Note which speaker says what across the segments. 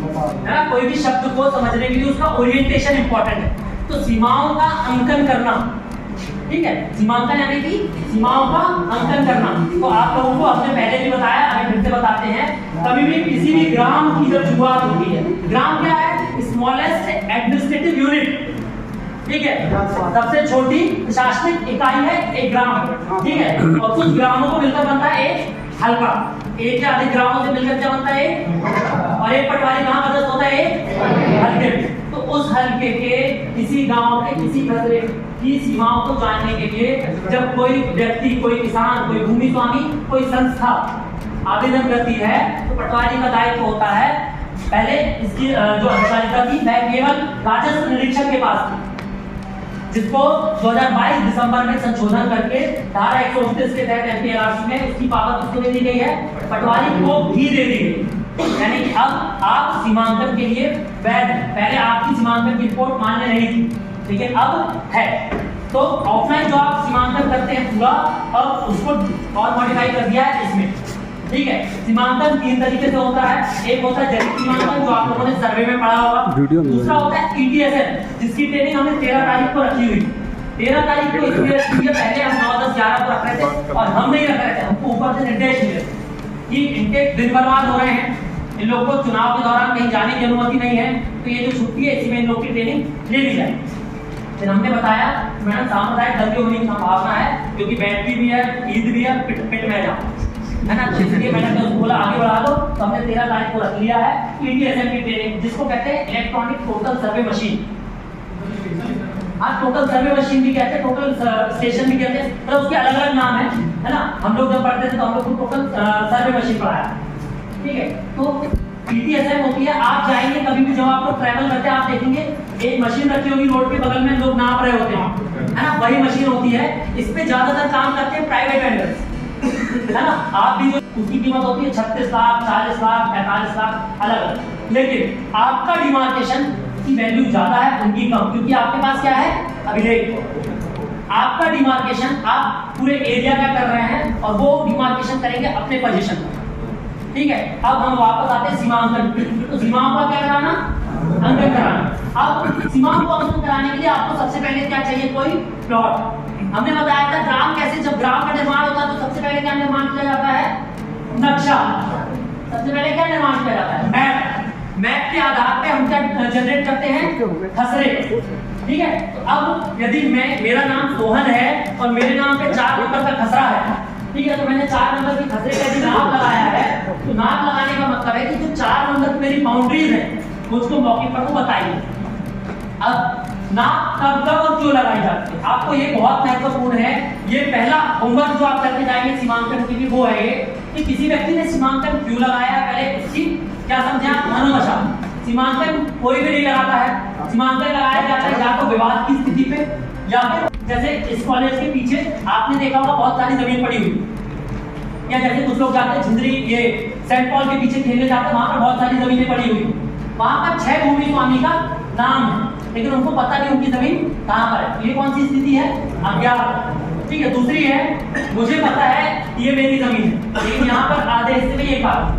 Speaker 1: है ना, कोई भी शब्द को समझने के लिए उसका ओरिएंटेशन इंपॉर्टेंट है। तो सीमाओं का अंकन करना, ठीक है, सीमांकन यानी कि सीमाओं का अंकन करना। तो आप लोगों को हमने पहले भी बताया, अभी फिर से बताते हैं, कभी भी किसी भी ग्राम की जब शुरुआत होती है, ग्राम क्या है, स्मॉलेस्ट एडमिनिस्ट्रेटिव यूनिट, ठीक है, सबसे छोटी प्रशासनिक इकाई है एक ग्राम, ठीक है, और कुछ ग्रामों को मिलकर बनता है एक हल्का, एक या अधिक ग्रामों से मिलकर क्या बनता है, और एक पटवारी कहाँ मदद होता है, एक हल्के। तो उस हल्के के किसी गांव के किसी खतरे की सीमाओं को जानने के लिए जब कोई व्यक्ति, कोई किसान, कोई भूमि स्वामी, कोई संस्था आवेदन करती है तो पटवारी का दायित्व होता है, पहले इसकी जो अधिकारिता थी वह केवल राजस्व निरीक्षक के पास थी, जिसको 2022 दिसंबर में संशोधन करके धारा 129 के तहत एमपीआरसी में उसकी पावर उसको दे दी गई है, पटवारी को भी दे दी गई। यानी कि अब आप सीमांकन के लिए वैध, पहले आपकी सीमांकन की रिपोर्ट मान्य नहीं थी, लेकिन अब है। तो ऑफलाइन जो आप सीमांकन करते हैं पूरा, अब उसको और मॉडिफाई कर दिया है इसमें, ठीक है। सीमांकन 3 तरीके से होता है, एक होता है जैविक सीमांकन जो आप लोगों ने सर्वे में पढ़ा होगा, दूसरा होता है ईटीएसएल जिसकी ट्रेनिंग हमने 13 तारीख को रखी हुई। 13 तारीख को इसलिए रखी है, पहले हम 9, 10, 11 को रख रहे थे और हम नहीं रख रहे थे, हमको ऊपर से निर्देश मिले कि इनके दिन बर्बाद हो रहे हैं, इन लोगों को चुनाव के दौरान कहीं जाने की अनुमति नहीं है, तो ये जो छुट्टी है इसमें इन लोग की ट्रेनिंग ले ली जाए। फिर हमने बताया मैडम सामुदायिक दल की होने की संभावना है, क्योंकि बैटरी भी है, ईद भी है, पिट में जाओ, है ना, इसलिए मैंने तो बोला आगे बढ़ा दो, तो हमने 13 तारीख को रख लिया है ईटीएसएम की ट्रेनिंग, जिसको कहते हैं इलेक्ट्रॉनिक टोटल सर्वे मशीन। आज टोटल सर्वे मशीन भी कहते हैं, टोटल स्टेशन भी कहते हैं, मतलब उसके अलग अलग नाम है ना। हम लोग जब पढ़ते थे तो हम लोग को टोटल सर्वे मशीन पढ़ाया, ठीक है। तो ईटीएसएम होती है, आप जाएंगे कभी भी जब आप लोग ट्रैवल करते हैं, आप देखेंगे एक मशीन रखी होगी रोड के बगल में, लोग नाप रहे होते हैं, है ना, वही मशीन होती है। इस पे ज्यादातर काम करते हैं प्राइवेट वेंडर्स, है ना। आप भी जो उसकी कीमत होती है 36 लाख, 40 लाख, 45 लाख अलग अलग, लेकिन आपका डिमार्केशन की वैल्यू ज्यादा है, उनकी कम, क्योंकि आपके पास क्या है, अभिलेख। आपका डिमार्केशन आप पूरे एरिया का कर रहे हैं और वो डिमार्केशन करेंगे अपने पोजीशन पर, ठीक है। अब हम वापस आते हैं सीमांकन। तो सीमाओं का क्या कराना, अंकन कराना। अब सीमाओं को अंकन कराने के लिए आपको सबसे पहले क्या चाहिए, कोई प्लॉट। हमने बताया था ग्राम कैसे, जब ग्राम का निर्माण होता है तो सबसे पहले क्या निर्माण किया जाता है, नक्शा। सबसे पहले क्या निर्माण किया जाता है, मैप। मैप के आधार पे हम क्या जनरेट करते हैं, खसरे, ठीक है। तो अब यदि मेरा नाम सोहन है और मेरे नाम पे 4 नंबर का खसरा है, ठीक है, तो मैंने 4 नंबर की खसरे का यदि नाम लगाया है, तो नाम लगाने का मतलब है कि जो 4 नंबर की मेरी बाउंड्रीज है उसको मौके पर तो बताइए। अब नाम कब कब और क्यों लगाई जाती है, आपको ये बहुत महत्वपूर्ण है। ये पहला होमवर्क जो आप करके जाएंगे सीमांकन के लिए वो है कि किसी व्यक्ति ने सीमांकन क्यों लगाया, पहले उसकी क्या समझे आप, मनोदशा। सीमांकन कोई भी नहीं लगाता है, सीमांकन लगाया जाता है या तो विवाद की स्थिति पे, या फिर जैसे इस कॉलेज के पीछे आपने देखा होगा बहुत सारी जमीन पड़ी हुई, या जैसे कुछ लोग जाते हैं झिंझरी, ये सेंट पॉल के पीछे खेलने जाते हैं, वहां पर बहुत सारी जमीनें पड़ी हुई, वहां पर 6 भूमि स्वामी का नाम है, लेकिन उनको पता नहीं उनकी जमीन कहां पर है। ये कौन सी स्थिति है, अज्ञात, ठीक है। दूसरी है, मुझे पता है ये मेरी जमीन है, लेकिन यहाँ पर आधे हिस्से में ये बात,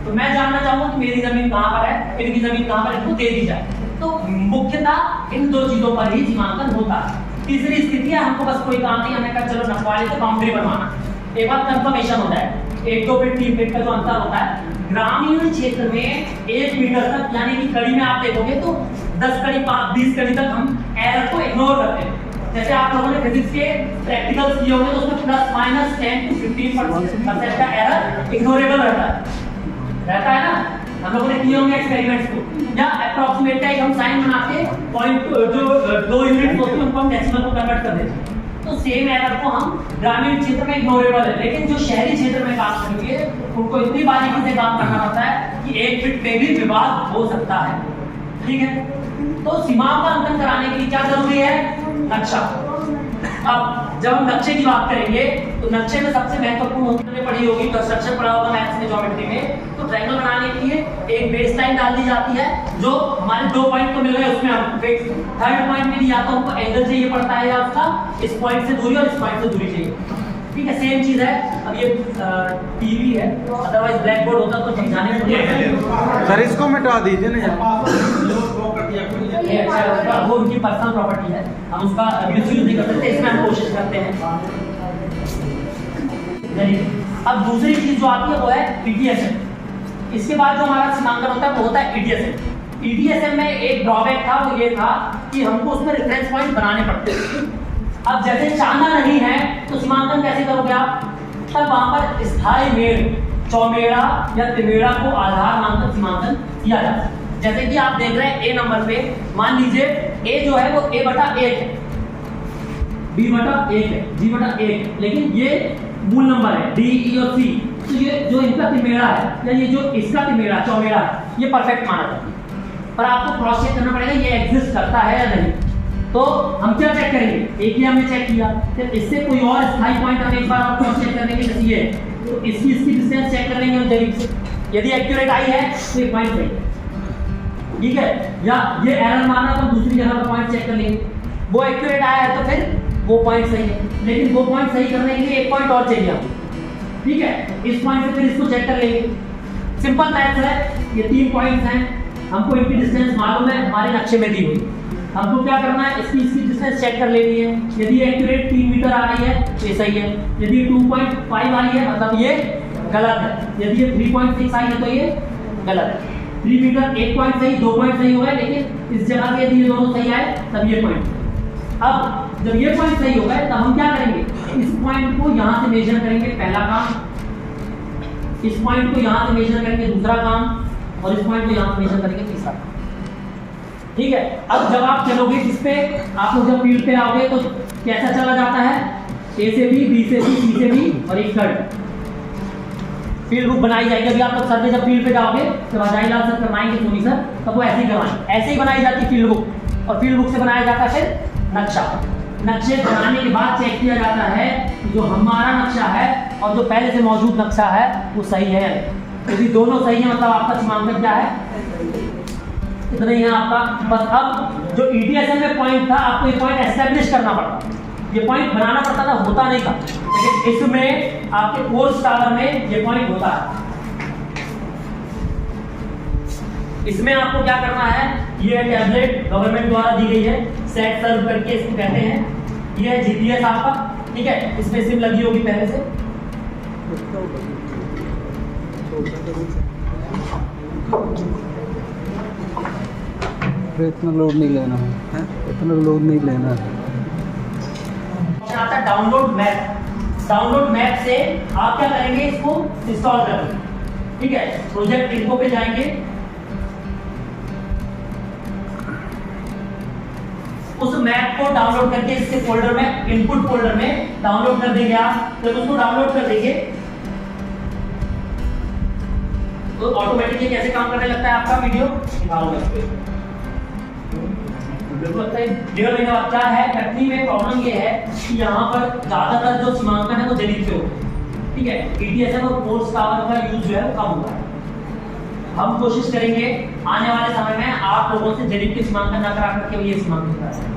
Speaker 1: तो मैं जानना चाहूंगा कि मेरी जमीन कहां पर है, इनकी जमीन कहां पर है, इनको दे दी जाए। तो मुख्यतः इन 2 चीजों पर ही सीमांकन होता है। तीसरी स्थिति है, हमको बस कोई काम नहीं, हमने कहा चलो नखवाले से बाउंड्री बनवाना, एक बार कंफर्मेशन हो जाए, 1-2 फीट 3 फीट का जो अंतर होता है। ग्रामीण क्षेत्र में 1 मीटर तक, यानी कि कड़ी में आप देखोगे तो 10 कड़ी 20 कड़ी तक हम एरर को इग्नोर करते हैं। जैसे आप लोगों ने फिजिक्स के प्रैक्टिकल्स किए होंगे तो उसमें ±10 to 15% का एरर इग्नोरेबल रहता है ना, हम लोगों ने किए होंगे एक्सपेरिमेंट्स को, या अप्रॉक्सीमेट का हम साइन बना के पॉइंट जो 2 यूनिट होते हैं उनको हम डेसिमल को कन्वर्ट कर देते हैं। तो सेम एरर को हम ग्रामीण क्षेत्र में इग्नोरेबल है, लेकिन जो शहरी क्षेत्र में काम करेंगे उनको इतनी बारीकी से काम करना होता है कि 1 फीट पे भी विवाद हो सकता है, ठीक है। तो सीमाओं का अंकन कराने के लिए क्या जरूरी है, नक्शा। अब जब हम नक्शे की बात करेंगे तो नक्शे में सबसे महत्वपूर्ण होती पड़ी होगी, कंस्ट्रक्शन पढ़ा होगा मैथ्स में, ज्योमेट्री में, तो ट्रायंगल बनाने के लिए एक बेसलाइन डाल दी जाती है, जो हमारे 2 पॉइंट तो मिल गए, उसमें हम थर्ड पॉइंट के लिए या तो हमको एंगल चाहिए पड़ता है, या उसका इस पॉइंट से दूरी और इस पॉइंट से दूरी चाहिए। ठीक है, सेम चीज है। अब ये टीवी है, अदरवाइज ब्लैक बोर्ड होता तो समझाने में
Speaker 2: सर इसको मिटा दीजिए ना।
Speaker 1: ये अच्छा लगता है, वो उनकी पर्सनल प्रॉपर्टी है, हम उसका मिसयूज नहीं कर सकते, इसमें हम कोशिश करते हैं। अब दूसरी चीज जो आती है वो है ईडीएसएम। इसके बाद जो हमारा सीमांकन होता है वो होता है ईडीएसएम। ईडीएसएम में एक ड्रॉबैक था, वो ये था कि हमको उसमें रेफरेंस पॉइंट बनाने पड़ते थे। अब जैसे चाहना नहीं है तो सीमांकन कैसे करोगे आप? तब वहां पर स्थायी मेड़, चौमेड़ा या त्रिमेड़ा को आधार मानकर सीमांकन किया जाता है। जैसे कि आप देख रहे हैं ए नंबर पे, मान लीजिए ए जो है वो a/1 है, b/1 है, g/1 है, लेकिन ये मूल नंबर है d, e और c, तो ये जो इनका त्रिमेड़ा है या ये जो इसका त्रिमेड़ा चौमेड़ा है ये परफेक्ट माना जाता है। पर आपको क्रॉस चेक करना पड़ेगा ये एग्जिस्ट करता है या नहीं। तो हम क्या चेक करेंगे? एक ही हमने चेक किया, फिर इससे कोई और स्थायी पॉइंट हम एक बार और क्रॉस चेक करेंगे, जैसे ये, तो इसकी डिस्टेंस चेक कर लेंगे हम जरीब से, यदि एक्यूरेट आई है तो ये पॉइंट सही है, ठीक है। या ये एरर माना तो दूसरी जगह पर पॉइंट चेक कर लेंगे, वो एक्यूरेट आया है तो फिर वो पॉइंट सही है, लेकिन वो पॉइंट सही करने के लिए एक पॉइंट और चाहिए हमको, ठीक है। इस पॉइंट से फिर इसको चेक कर लेंगे। सिंपल मैथ्स है, ये 3 पॉइंट्स हैं, हमको इनकी डिस्टेंस मालूम है, हमारे नक्शे में दी हुई। हमको क्या करना है? इसकी डिस्टेंस चेक कर लेनी है। यदि एक्यूरेट 3 मीटर आ रही है तो ये सही है, यदि 2.5 आई है मतलब ये गलत है, यदि ये 3.6 आई है तो ये गलत है। 3 मीटर 1 पॉइंट सही, 2 पॉइंट सही हो गए, लेकिन इस जगह पे यदि ये दोनों सही आए तब ये पॉइंट। अब जब ये पॉइंट सही हो गए तब हम क्या करेंगे? इस पॉइंट को यहाँ से मेजर करेंगे, पहला काम। इस पॉइंट को यहाँ से मेजर करेंगे, दूसरा काम। और इस पॉइंट को यहाँ से मेजर करेंगे, तीसरा काम, ठीक है। अब जब आप चलोगे जिस पे आप लोग जब फील्ड पे आओगे तो कैसा चला जाता है? ए से बी से सी से बी और एक थर्ड फील्ड बुक बनाई जाएगी। अभी आप लोग सर में जब फील्ड पे जाओगे जब अजय लाल सर करवाएंगे सोनी सर, तब वो ऐसे ही करवाएंगे, ऐसे ही बनाई जाती है फील्ड बुक। और फील्ड बुक से बनाया जाता है फिर नक्शा। नक्शे बनाने के बाद चेक किया जाता है कि जो हमारा नक्शा है और जो पहले से मौजूद नक्शा है वो सही है। यदि दोनों सही है मतलब आपका सीमांकन क्या है? इतना ही है आपका। बस अब जो ईडीएसएम में पॉइंट था, आपको ये पॉइंट एस्टेब्लिश करना पड़ता, ये पॉइंट बनाना पड़ता था, होता नहीं था, लेकिन इसमें आपके कोर्स टावर में ये पॉइंट होता है। इसमें आपको क्या करना है? ये टैबलेट गवर्नमेंट द्वारा दी गई है, सेट सर्व करके इसको कहते हैं। ये है जीपीएस आपका, ठीक है, इसमें सिम लगी होगी पहले से।
Speaker 2: इतना लोड नहीं लेना है, इतना लोड नहीं लेना है।
Speaker 1: आता है डाउनलोड मैप। डाउनलोड मैप से आप क्या करेंगे? इसको इंस्टॉल करेंगे, ठीक है। प्रोजेक्ट इनको पे जाएंगे, उस मैप को डाउनलोड करके इसके फोल्डर में, इनपुट फोल्डर में डाउनलोड कर देंगे आप। जब उसको डाउनलोड कर देंगे तो ऑटोमेटिकली कैसे काम करने लगता है आपका वीडियो दिखाऊंगा। डेढ़ महीने बाद क्या है, कटनी में प्रॉब्लम ये है कि यहाँ पर ज्यादातर जो सीमांकन है वो जरीब से होता है, ठीक है। ईडीएसएम और कोर्स टावर का यूज जो है वो कम हुआ है। हम कोशिश करेंगे आने वाले समय में आप लोगों से जरीब के सीमांकन ना करा करके ये सीमांकन कराएं।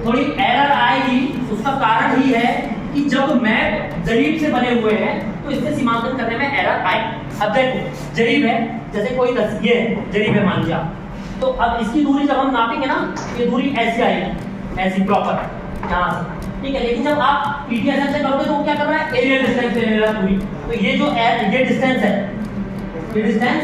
Speaker 1: थोड़ी एरर आएगी, उसका कारण ही है कि जब मैप जरीब से बने हुए हैं तो इससे सीमांकन करने में एरर आए। अब देखो जरीब है, जैसे कोई ये जरीब है मान लिया, तो अब इसकी दूरी जब हम नापेंगे ना, ये दूरी ऐसी आएगी, ऐसी प्रॉपर यहाँ से, ठीक है। लेकिन जब आप पीटीएसएम से करोगे तो वो क्या कर रहा है? एरियल डिस्टेंस ले रहा है पूरी। तो ये जो ये डिस्टेंस है, ये डिस्टेंस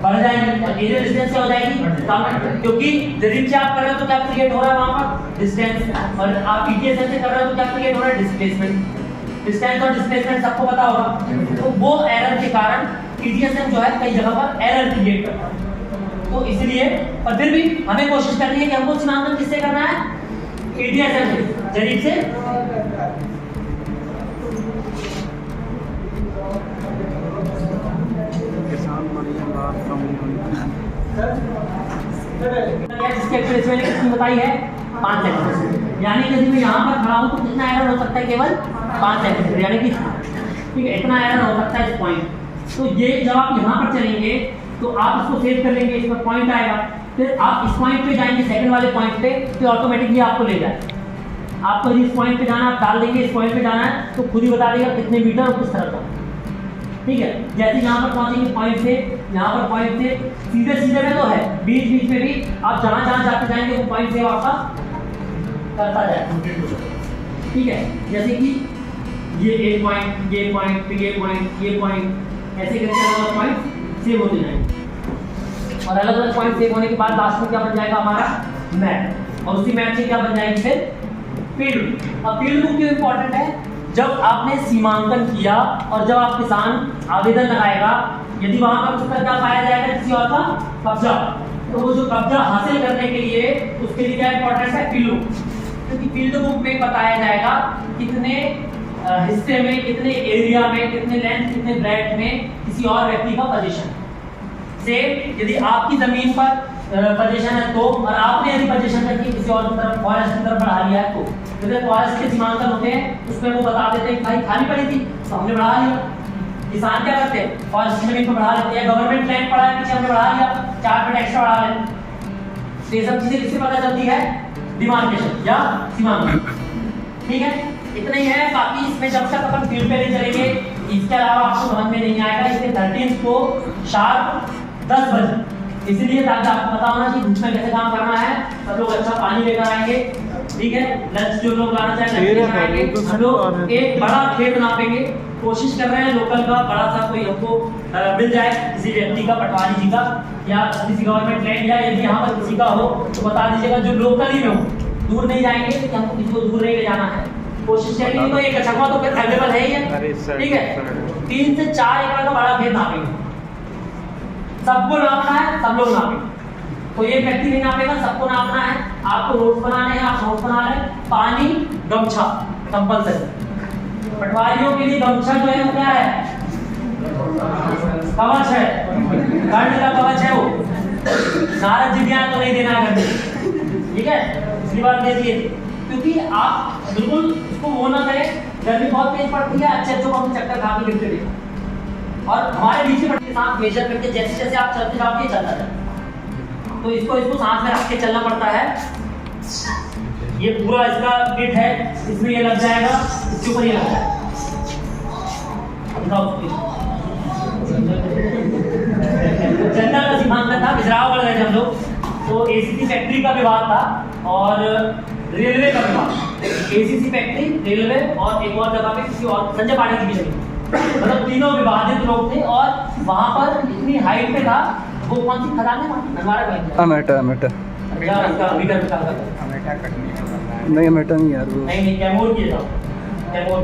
Speaker 1: बढ़ जाएगी और एरियल डिस्टेंस क्या हो जाएगी? कम, क्योंकि जरीब से आप कर रहे हो तो क्या क्रिएट हो रहा है वहां पर? डिस्टेंस। और आप पीटीएसएम से कर रहे हो तो क्या क्रिएट हो रहा है? डिस्प्लेसमेंट। डिस्टेंस और डिस्प्लेसमेंट सबको पता होगा। तो वो एरर के कारण पीटीएसएम जो है कई जगह पर एरर क्रिएट करता है। तो इसलिए, पर फिर भी हमें कोशिश करनी है कि हमको सीमांकन किससे करना है? ईडीएसएम से, जरीब से। जिसके एक्यूरेसी मैंने कितनी बताई है? 5 सेकंड। यानी कि यदि मैं यहाँ पर खड़ा हूँ तो कितना एरर हो सकता है? केवल 5 सेकंड, यानी कि ठीक है, इतना एरर हो सकता है इस पॉइंट। तो ये जब आप यहाँ पर चलेंगे तो आप इसको सेव कर लेंगे, इस पर पॉइंट आएगा, फिर आप इस पॉइंट पे जाएंगे, सेकंड वाले पॉइंट पे, तो ऑटोमेटिकली आपको ले जाए। आपको इस पॉइंट पे जाना, आप डाल देंगे इस पॉइंट पे जाना है तो खुद ही बता देगा कितने मीटर और किस तरह का। ठीक है, जैसे यहाँ पर पहुंचेंगे पॉइंट से, यहाँ पर पॉइंट से सीधे सीधे में तो है, बीच बीच में भी आप जहाँ जहाँ जाते जाएंगे वो पॉइंट सेव आपका करता जाएगा। ठीक है, जैसे कि ये एक पॉइंट, ये पॉइंट, फिर ये पॉइंट, ये पॉइंट, ऐसे करके अलग अलग पॉइंट सेव होते जाएंगे। और अलग अलग पॉइंट सेव होने के बाद लास्ट में क्या बन जाएगा हमारा मैप, और उसी मैप से क्या बन जाएगी फिर फील्ड। अब फील्ड बुक क्यों इंपॉर्टेंट है? जब आपने सीमांकन किया और जब आप किसान आवेदन लगाएगा, यदि वहां पर उसका क्या पाया जाएगा, किसी और का कब्जा, तो वो जो कब्जा हासिल करने के लिए उसके लिए क्या इंपॉर्टेंट है, फील्ड बुक। क्योंकि फील्ड बुक में बताया जाएगा कितने हिस्से में, कितने एरिया में, कितने लेंथ, कितने ब्रेड्थ में किसी और व्यक्ति का पोजीशन। सेम यदि आपकी जमीन पर पोजीशन है तो, और आपने यदि पोजीशन रखी किसी और की तरफ, फॉरेस्ट की तरफ बढ़ा लिया है तो, जैसे फॉरेस्ट के सीमांकन होते हैं उसमें वो बता देते हैं भाई खाली पड़ी थी तो हमने बढ़ा लिया। किसान क्या करते हैं, फॉरेस्ट जमीन को बढ़ा लेते हैं, गवर्नमेंट लैंड पड़ा है पीछे हमने बढ़ा लिया, 4 फीट एक्स्ट्रा बढ़ा लेते। ये सब चीजें किससे पता चलती है, डिमार्केशन या सीमांकन। ठीक है, इतना ही है। बाकी इसमें जब तक अपन फील्ड पे नहीं चलेंगे, इसके अलावा आपको समझ में नहीं आएगा। इसके 13 को शार्प 10 बजे, इसलिए ताकि आपको पता होना चाहिए धूप में कैसे काम करना है। सब लोग अच्छा पानी लेकर आएंगे, ठीक है। लंच जो लोग लाना चाहें लंच लेकर आएंगे। हम लोग एक बड़ा खेत नापेंगे, कोशिश कर रहे हैं लोकल का बड़ा सा कोई हमको मिल जाए, किसी व्यक्ति का, पटवारी जी का या किसी गवर्नमेंट लैंड, या यदि यहाँ पर किसी का हो तो बता दीजिएगा, जो लोकल ही में हो, दूर नहीं जाएंगे कि हमको किसी को दूर नहीं ले जाना है। कोशिश करेंगे तो एक अच्छा तो फिर अवेलेबल है ही है, ठीक है। 3 से 4 एकड़ का बड़ा खेत नापेंगे, सबको नापना है, सब लोग नापेंगे। तो ये व्यक्ति नहीं नापेगा, सबको नापना है। आपको नोट्स बनाने हैं, आप नोट्स बना रहे हैं। पानी, गमछा कंपल्सरी। पटवारियों के लिए गमछा जो है वो क्या है, कवच है, कर्ण का कवच है वो। नारद जी तो नहीं देना है करने, ठीक है, इसलिए बात दे दिए। क्योंकि आप बिल्कुल इसको वो ना करें, गर्मी बहुत तेज पड़ती है, अच्छे अच्छों को हम चक्कर खा के गिरते रहे, और हमारे बीच में के साथ मेजर करके जैसे जैसे आप चलते जाओगे चलता जाए, तो इसको सांस में रख के चलना पड़ता है। ये पूरा इसका किट है, इसमें ये लग जाएगा, इसके ऊपर ये लग जाएगा। जनता का सीमांकन था, बिजराव गए थे हम लोग, तो एसीसी फैक्ट्री का विवाद था और रेलवे का विवाद। एसीसी फैक्ट्री, रेलवे और एक और जगह पे किसी और संजय पाटिल की जगह, मतलब तीनों विवादित लोग थे। और वहां पर इतनी हाइट पे था, वो कौन सी खदान है,
Speaker 2: अमेटा अमेटा
Speaker 1: नहीं,
Speaker 2: नहीं अमेटा नहीं यार, वो
Speaker 1: कैमूर किया था, कैमूर